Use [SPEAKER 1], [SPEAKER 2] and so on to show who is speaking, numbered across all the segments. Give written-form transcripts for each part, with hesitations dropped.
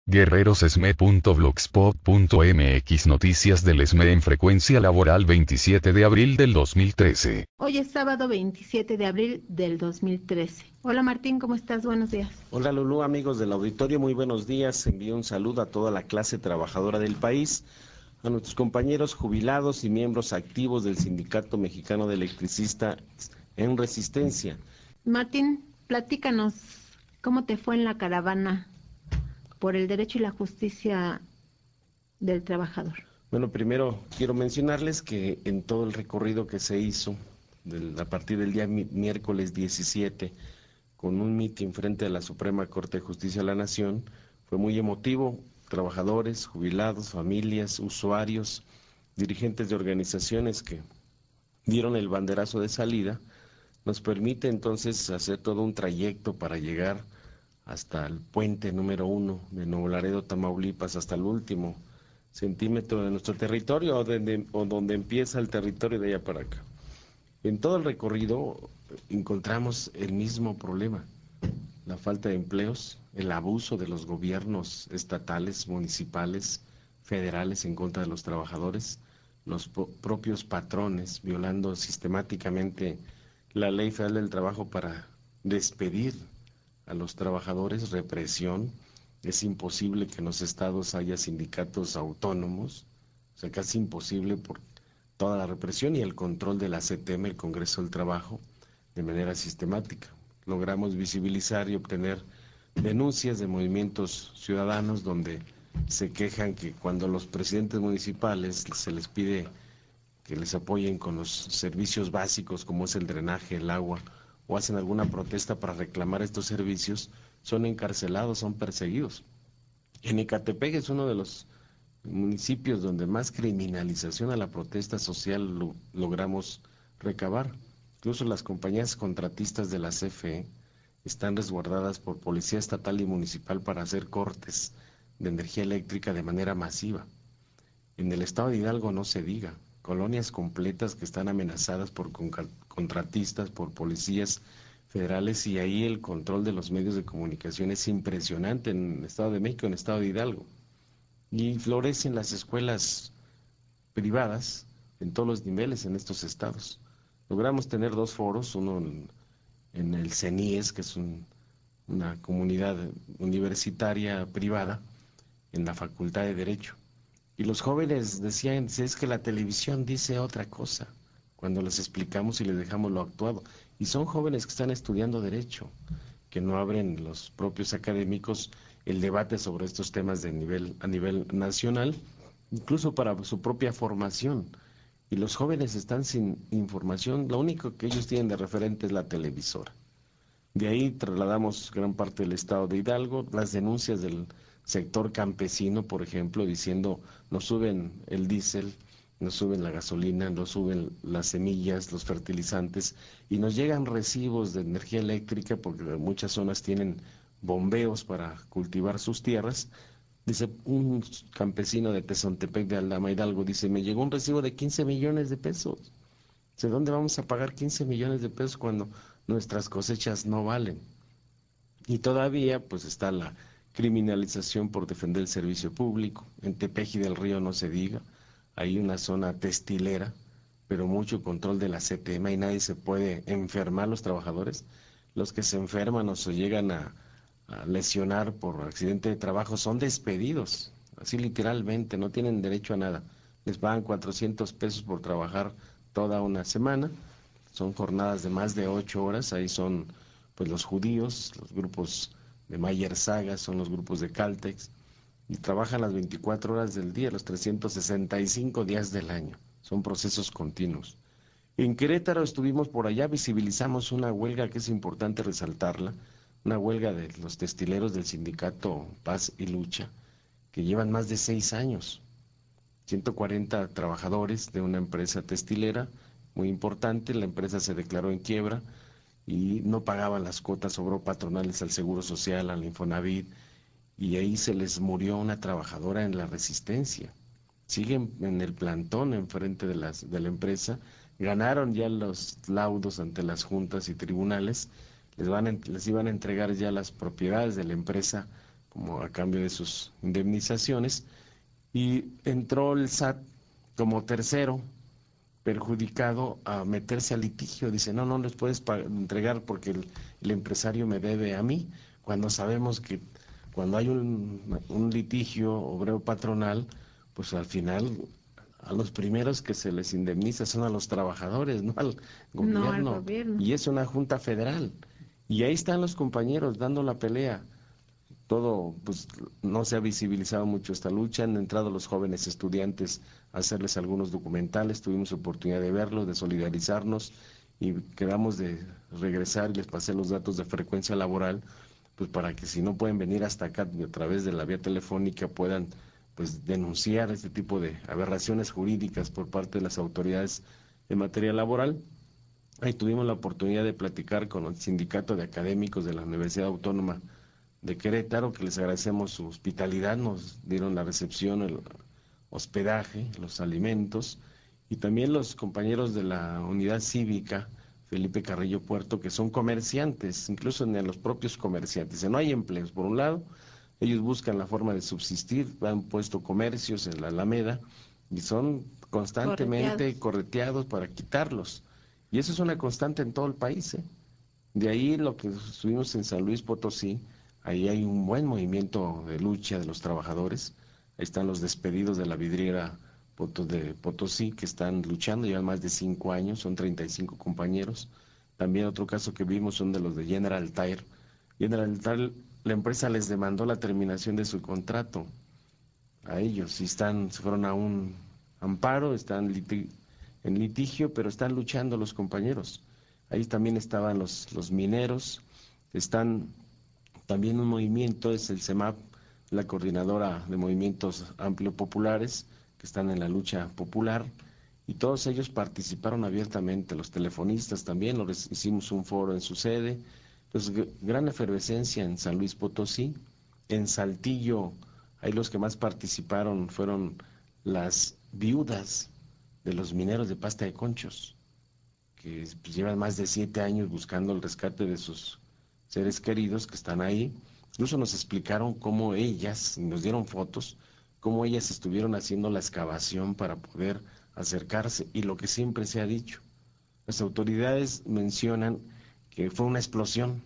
[SPEAKER 1] guerrerosesme.blogspot.mx Noticias del ESME en frecuencia laboral 27 de abril del 2013.
[SPEAKER 2] Hoy es sábado 27 de abril del 2013. Hola Martín, ¿cómo estás? Buenos días.
[SPEAKER 3] Hola Lulú, amigos del auditorio, muy buenos días. Envío un saludo a toda la clase trabajadora del país, a nuestros compañeros jubilados y miembros activos del Sindicato Mexicano de Electricistas en Resistencia.
[SPEAKER 2] Martín, platícanos, ¿cómo te fue en la caravana por el derecho y la justicia del trabajador?
[SPEAKER 3] Bueno, primero quiero mencionarles que en todo el recorrido que se hizo, a partir del día miércoles 17, con un mitin frente a la Suprema Corte de Justicia de la Nación, fue muy emotivo. Trabajadores, jubilados, familias, usuarios, dirigentes de organizaciones que dieron el banderazo de salida, nos permite entonces hacer todo un trayecto para llegar hasta el puente número 1 de Nuevo Laredo, Tamaulipas, hasta el último centímetro de nuestro territorio o donde empieza el territorio de allá para acá. En todo el recorrido encontramos el mismo problema: la falta de empleos, el abuso de los gobiernos estatales, municipales, federales en contra de los trabajadores, los propios patrones violando sistemáticamente la Ley Federal del Trabajo para despedir a los trabajadores, represión. Es imposible que en los estados haya sindicatos autónomos, o sea, casi imposible por toda la represión y el control de la CTM, el Congreso del Trabajo, de manera sistemática. Logramos visibilizar y obtener denuncias de movimientos ciudadanos donde se quejan que cuando los presidentes municipales se les pide que les apoyen con los servicios básicos como es el drenaje, el agua, o hacen alguna protesta para reclamar estos servicios, son encarcelados, son perseguidos. En Ecatepec es uno de los municipios donde más criminalización a la protesta social logramos recabar. Incluso las compañías contratistas de la CFE están resguardadas por policía estatal y municipal para hacer cortes de energía eléctrica de manera masiva. En el estado de Hidalgo no se diga, colonias completas que están amenazadas por contratistas, por policías federales, y ahí el control de los medios de comunicación es impresionante en el Estado de México, en el Estado de Hidalgo. Y florecen las escuelas privadas en todos los niveles en estos estados. Logramos tener dos foros, uno en el CENIES, que es una comunidad universitaria privada, en la Facultad de Derecho. Y los jóvenes decían: si es que la televisión dice otra cosa, cuando les explicamos y les dejamos lo actuado. Y son jóvenes que están estudiando Derecho, que no abren los propios académicos el debate sobre estos temas a nivel nacional, incluso para su propia formación. Y los jóvenes están sin información, lo único que ellos tienen de referente es la televisora. De ahí trasladamos gran parte del estado de Hidalgo, las denuncias del sector campesino, por ejemplo, diciendo: nos suben el diésel, nos suben la gasolina, nos suben las semillas, los fertilizantes, y nos llegan recibos de energía eléctrica porque muchas zonas tienen bombeos para cultivar sus tierras. Dice un campesino de Tezontepec de Aldama, Hidalgo, dice: me llegó un recibo de 15 millones de pesos. ¿De dónde vamos a pagar 15 millones de pesos cuando nuestras cosechas no valen? Y todavía pues está la criminalización por defender el servicio público. En Tepeji del Río no se diga, hay una zona textilera, pero mucho control de la CTM y nadie se puede enfermar los trabajadores. Los que se enferman o se llegan a lesionar por accidente de trabajo son despedidos, así literalmente, no tienen derecho a nada. Les pagan 400 pesos por trabajar toda una semana. Son jornadas de más de 8 horas, ahí son pues los judíos, los grupos de Mayer Saga, son los grupos de Caltex, y trabajan las 24 horas del día, los 365 días del año. Son procesos continuos. En Querétaro estuvimos por allá, visibilizamos una huelga que es importante resaltarla, una huelga de los textileros del sindicato Paz y Lucha, que llevan más de 6 años. 140 trabajadores de una empresa textilera muy importante. La empresa se declaró en quiebra y no pagaban las cuotas patronales al Seguro Social, al Infonavit, y ahí se les murió una trabajadora en la Resistencia. Siguen en el plantón enfrente de la empresa, ganaron ya los laudos ante las juntas y tribunales, les iban a entregar ya las propiedades de la empresa como a cambio de sus indemnizaciones, y entró el SAT como tercero perjudicado a meterse a litigio. Dice, no les puedes entregar porque el empresario me debe a mí, cuando sabemos que cuando hay un litigio obrero patronal, pues al final a los primeros que se les indemniza son a los trabajadores, no al
[SPEAKER 2] No al
[SPEAKER 3] gobierno.
[SPEAKER 2] gobierno.
[SPEAKER 3] Y es una junta federal. Y ahí están los compañeros dando la pelea. Todo, pues no se ha visibilizado mucho esta lucha. Han entrado los jóvenes estudiantes a hacerles algunos documentales, tuvimos oportunidad de verlos, de solidarizarnos, y quedamos de regresar y les pasé los datos de frecuencia laboral, pues para que si no pueden venir hasta acá a través de la vía telefónica puedan pues denunciar este tipo de aberraciones jurídicas por parte de las autoridades en materia laboral. Ahí tuvimos la oportunidad de platicar con el sindicato de académicos de la Universidad Autónoma de Querétaro, que les agradecemos su hospitalidad, nos dieron la recepción, el hospedaje, los alimentos, y también los compañeros de la unidad cívica Felipe Carrillo Puerto, que son comerciantes, incluso en los propios comerciantes. No hay empleos, por un lado, ellos buscan la forma de subsistir, han puesto comercios en la Alameda y son constantemente correteados para quitarlos. Y eso es una constante en todo el país, ¿eh? De ahí lo que estuvimos en San Luis Potosí, ahí hay un buen movimiento de lucha de los trabajadores. Ahí están los despedidos de la vidriera de Potosí que están luchando, llevan más de 5 años, son 35 compañeros. También otro caso que vimos son de los de General Tire. General Tire, la empresa les demandó la terminación de su contrato a ellos y se fueron a un amparo, están en litigio, pero están luchando los compañeros. Ahí también estaban los mineros, están también un movimiento, es el CEMAP, la coordinadora de movimientos amplio populares, que están en la lucha popular, y todos ellos participaron abiertamente, los telefonistas también, hicimos un foro en su sede. Entonces, gran efervescencia en San Luis Potosí. En Saltillo, ahí los que más participaron fueron las viudas de los mineros de Pasta de Conchos, que pues, llevan más de 7 años buscando el rescate de sus seres queridos que están ahí. Incluso nos explicaron cómo ellas, nos dieron fotos, cómo ellas estuvieron haciendo la excavación para poder acercarse, y lo que siempre se ha dicho, las autoridades mencionan que fue una explosión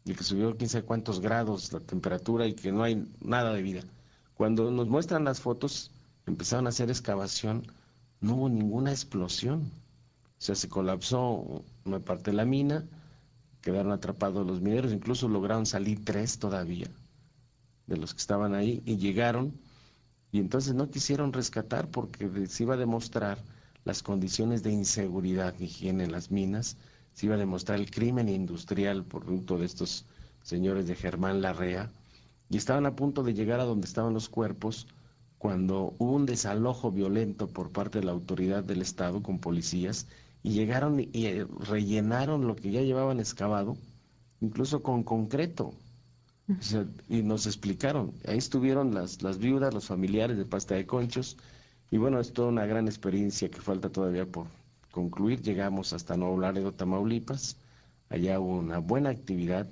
[SPEAKER 3] y que subió 15 cuántos grados la temperatura y que no hay nada de vida. Cuando nos muestran las fotos, empezaron a hacer excavación, no hubo ninguna explosión. O sea, se colapsó una parte de la mina, quedaron atrapados los mineros, incluso lograron salir 3 todavía de los que estaban ahí, y llegaron, y entonces no quisieron rescatar porque se iba a demostrar las condiciones de inseguridad y higiene en las minas, se iba a demostrar el crimen industrial por producto de estos señores de Germán Larrea, y estaban a punto de llegar a donde estaban los cuerpos cuando hubo un desalojo violento por parte de la autoridad del Estado con policías, y llegaron y rellenaron lo que ya llevaban excavado, incluso con concreto. O sea, y nos explicaron, ahí estuvieron las viudas, los familiares de Pasta de Conchos, y bueno, es toda una gran experiencia que falta todavía por concluir. Llegamos hasta Nuevo Laredo, Tamaulipas, allá hubo una buena actividad.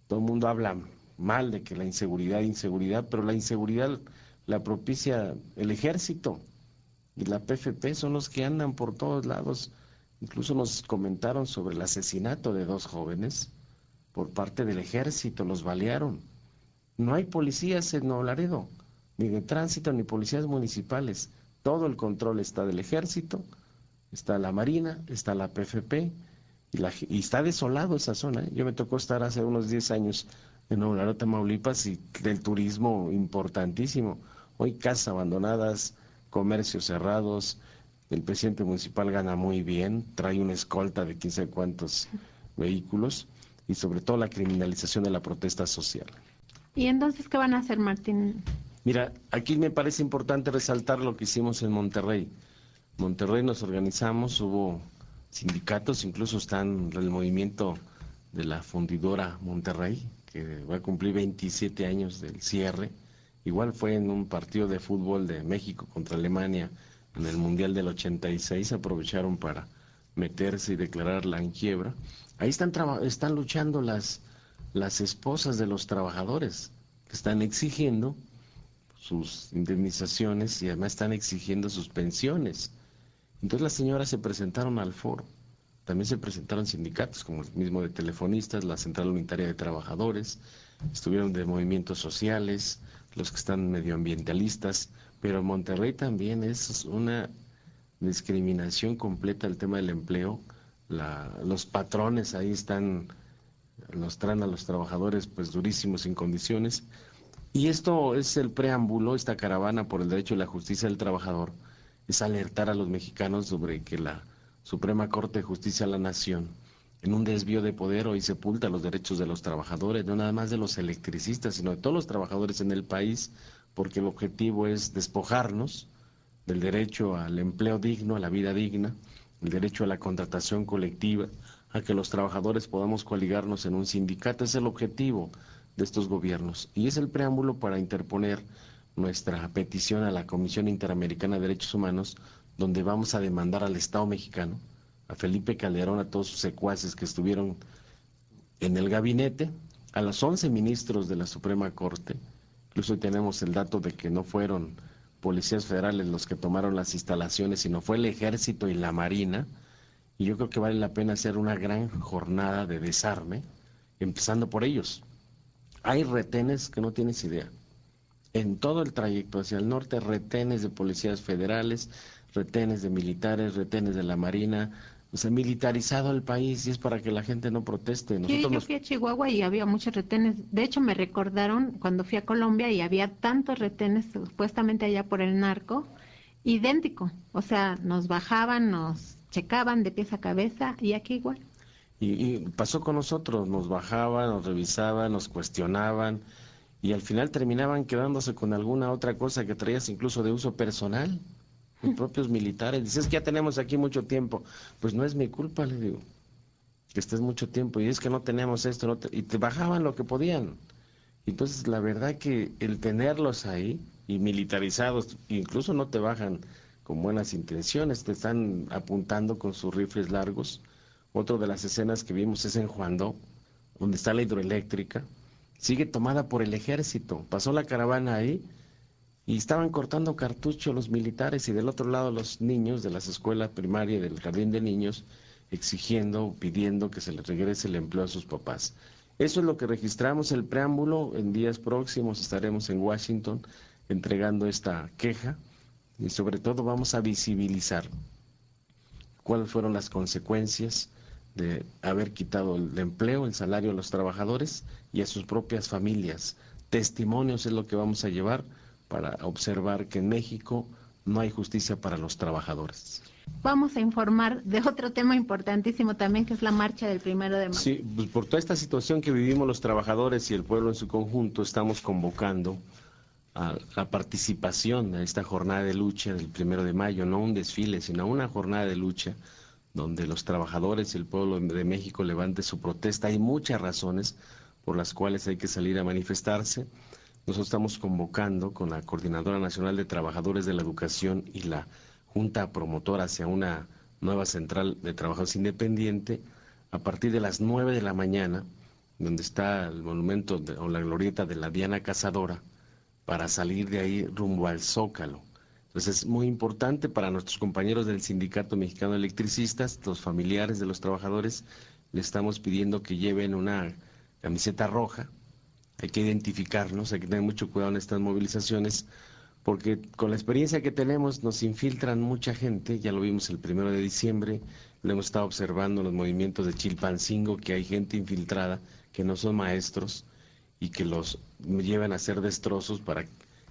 [SPEAKER 3] Todo el mundo habla mal de que la inseguridad, pero la inseguridad la propicia el ejército y la PFP, son los que andan por todos lados. Incluso nos comentaron sobre el asesinato de 2 jóvenes por parte del ejército, los balearon. No hay policías en Nuevo Laredo, ni de tránsito, ni policías municipales. Todo el control está del ejército, está la Marina, está la PFP, y está desolado esa zona, ¿eh? Yo me tocó estar hace unos 10 años en Nuevo Laredo, Tamaulipas, y del turismo importantísimo. Hoy casas abandonadas, comercios cerrados, el presidente municipal gana muy bien, trae una escolta de 15 cuantos vehículos, y sobre todo la criminalización de la protesta social.
[SPEAKER 2] ¿Y entonces qué van a hacer, Martín?
[SPEAKER 3] Mira, aquí me parece importante resaltar lo que hicimos en Monterrey. Monterrey nos organizamos, hubo sindicatos, incluso están el movimiento de la fundidora Monterrey, que va a cumplir 27 años del cierre. Igual fue en un partido de fútbol de México contra Alemania en el Mundial del 86, aprovecharon para meterse y declararla en quiebra. Ahí están luchando las esposas de los trabajadores, que están exigiendo sus indemnizaciones y además están exigiendo sus pensiones. Entonces las señoras se presentaron al foro. También se presentaron sindicatos como el mismo de telefonistas, la Central Unitaria de Trabajadores, estuvieron de movimientos sociales, los que están medioambientalistas, pero en Monterrey también es una discriminación completa el tema del empleo. Los patrones ahí están, los traen a los trabajadores pues durísimos, sin condiciones. Y esto es el preámbulo, esta caravana por el derecho y la justicia del trabajador, es alertar a los mexicanos sobre que la Suprema Corte de Justicia de la Nación, en un desvío de poder, hoy sepulta los derechos de los trabajadores, no nada más de los electricistas, sino de todos los trabajadores en el país, porque el objetivo es despojarnos del derecho al empleo digno, a la vida digna, el derecho a la contratación colectiva, a que los trabajadores podamos coaligarnos en un sindicato. Es el objetivo de estos gobiernos y es el preámbulo para interponer nuestra petición a la Comisión Interamericana de Derechos Humanos, donde vamos a demandar al Estado mexicano, a Felipe Calderón, a todos sus secuaces que estuvieron en el gabinete, a los 11 ministros de la Suprema Corte. Incluso hoy tenemos el dato de que no fueron policías federales los que tomaron las instalaciones, sino fue el Ejército y la Marina. Y yo creo que vale la pena hacer una gran jornada de desarme, empezando por ellos. Hay retenes que no tienes idea. En todo el trayecto hacia el norte, retenes de policías federales, retenes de militares, retenes de la Marina. O sea, militarizado el país y es para que la gente no proteste.
[SPEAKER 2] Sí, yo fui a Chihuahua y había muchos retenes. De hecho, me recordaron cuando fui a Colombia y había tantos retenes supuestamente allá por el narco, idéntico. O sea, nos bajaban, nos checaban de pies a cabeza y aquí igual.
[SPEAKER 3] Y pasó con nosotros, nos bajaban, nos revisaban, nos cuestionaban y al final terminaban quedándose con alguna otra cosa que traías incluso de uso personal. Los propios militares, dices que ya tenemos aquí mucho tiempo. Pues no es mi culpa, le digo, que estés mucho tiempo y es que no tenemos esto, y te bajaban lo que podían. Entonces la verdad que el tenerlos ahí y militarizados, incluso no te bajan con buenas intenciones, te están apuntando con sus rifles largos. Otra de las escenas que vimos es en Juandó, donde está la hidroeléctrica, sigue tomada por el ejército, pasó la caravana ahí y estaban cortando cartucho los militares y del otro lado los niños de las escuelas primarias y del jardín de niños exigiendo, pidiendo que se les regrese el empleo a sus papás. Eso es lo que registramos, el preámbulo. En días próximos estaremos en Washington entregando esta queja y sobre todo vamos a visibilizar cuáles fueron las consecuencias de haber quitado el empleo, el salario a los trabajadores y a sus propias familias. Testimonios es lo que vamos a llevar para observar que en México no hay justicia para los trabajadores.
[SPEAKER 2] Vamos a informar de otro tema importantísimo también, que es la marcha del 1 de mayo.
[SPEAKER 3] Sí, pues por toda esta situación que vivimos los trabajadores y el pueblo en su conjunto, estamos convocando a la participación a esta jornada de lucha del 1 de mayo, no un desfile, sino una jornada de lucha donde los trabajadores y el pueblo de México levante su protesta. Hay muchas razones por las cuales hay que salir a manifestarse. Nosotros estamos convocando con la Coordinadora Nacional de Trabajadores de la Educación y la Junta Promotora hacia una nueva central de trabajadores independiente a partir de las 9 de la mañana, donde está el monumento o la glorieta de la Diana Cazadora, para salir de ahí rumbo al Zócalo. Entonces es muy importante para nuestros compañeros del Sindicato Mexicano de Electricistas, los familiares de los trabajadores, le estamos pidiendo que lleven una camiseta roja. Hay que identificarnos, hay que tener mucho cuidado en estas movilizaciones, porque con la experiencia que tenemos nos infiltran mucha gente. Ya lo vimos el 1 de diciembre, lo hemos estado observando en los movimientos de Chilpancingo, que hay gente infiltrada que no son maestros y que los llevan a hacer destrozos para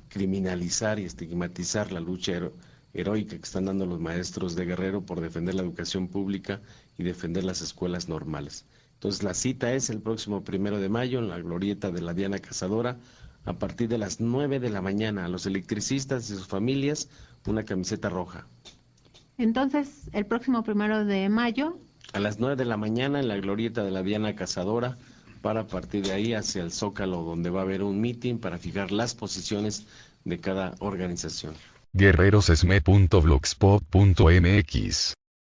[SPEAKER 3] criminalizar y estigmatizar la lucha heroica que están dando los maestros de Guerrero por defender la educación pública y defender las escuelas normales. Entonces la cita es el próximo 1 de mayo en la glorieta de la Diana Cazadora a partir de las 9 de la mañana. A los electricistas y sus familias una camiseta roja.
[SPEAKER 2] Entonces, el próximo 1 de mayo.
[SPEAKER 3] A las 9 de la mañana en la glorieta de la Diana Cazadora, para a partir de ahí hacia el Zócalo, donde va a haber un meeting para fijar las posiciones de cada organización.
[SPEAKER 1] guerrerosesme.blogspot.mx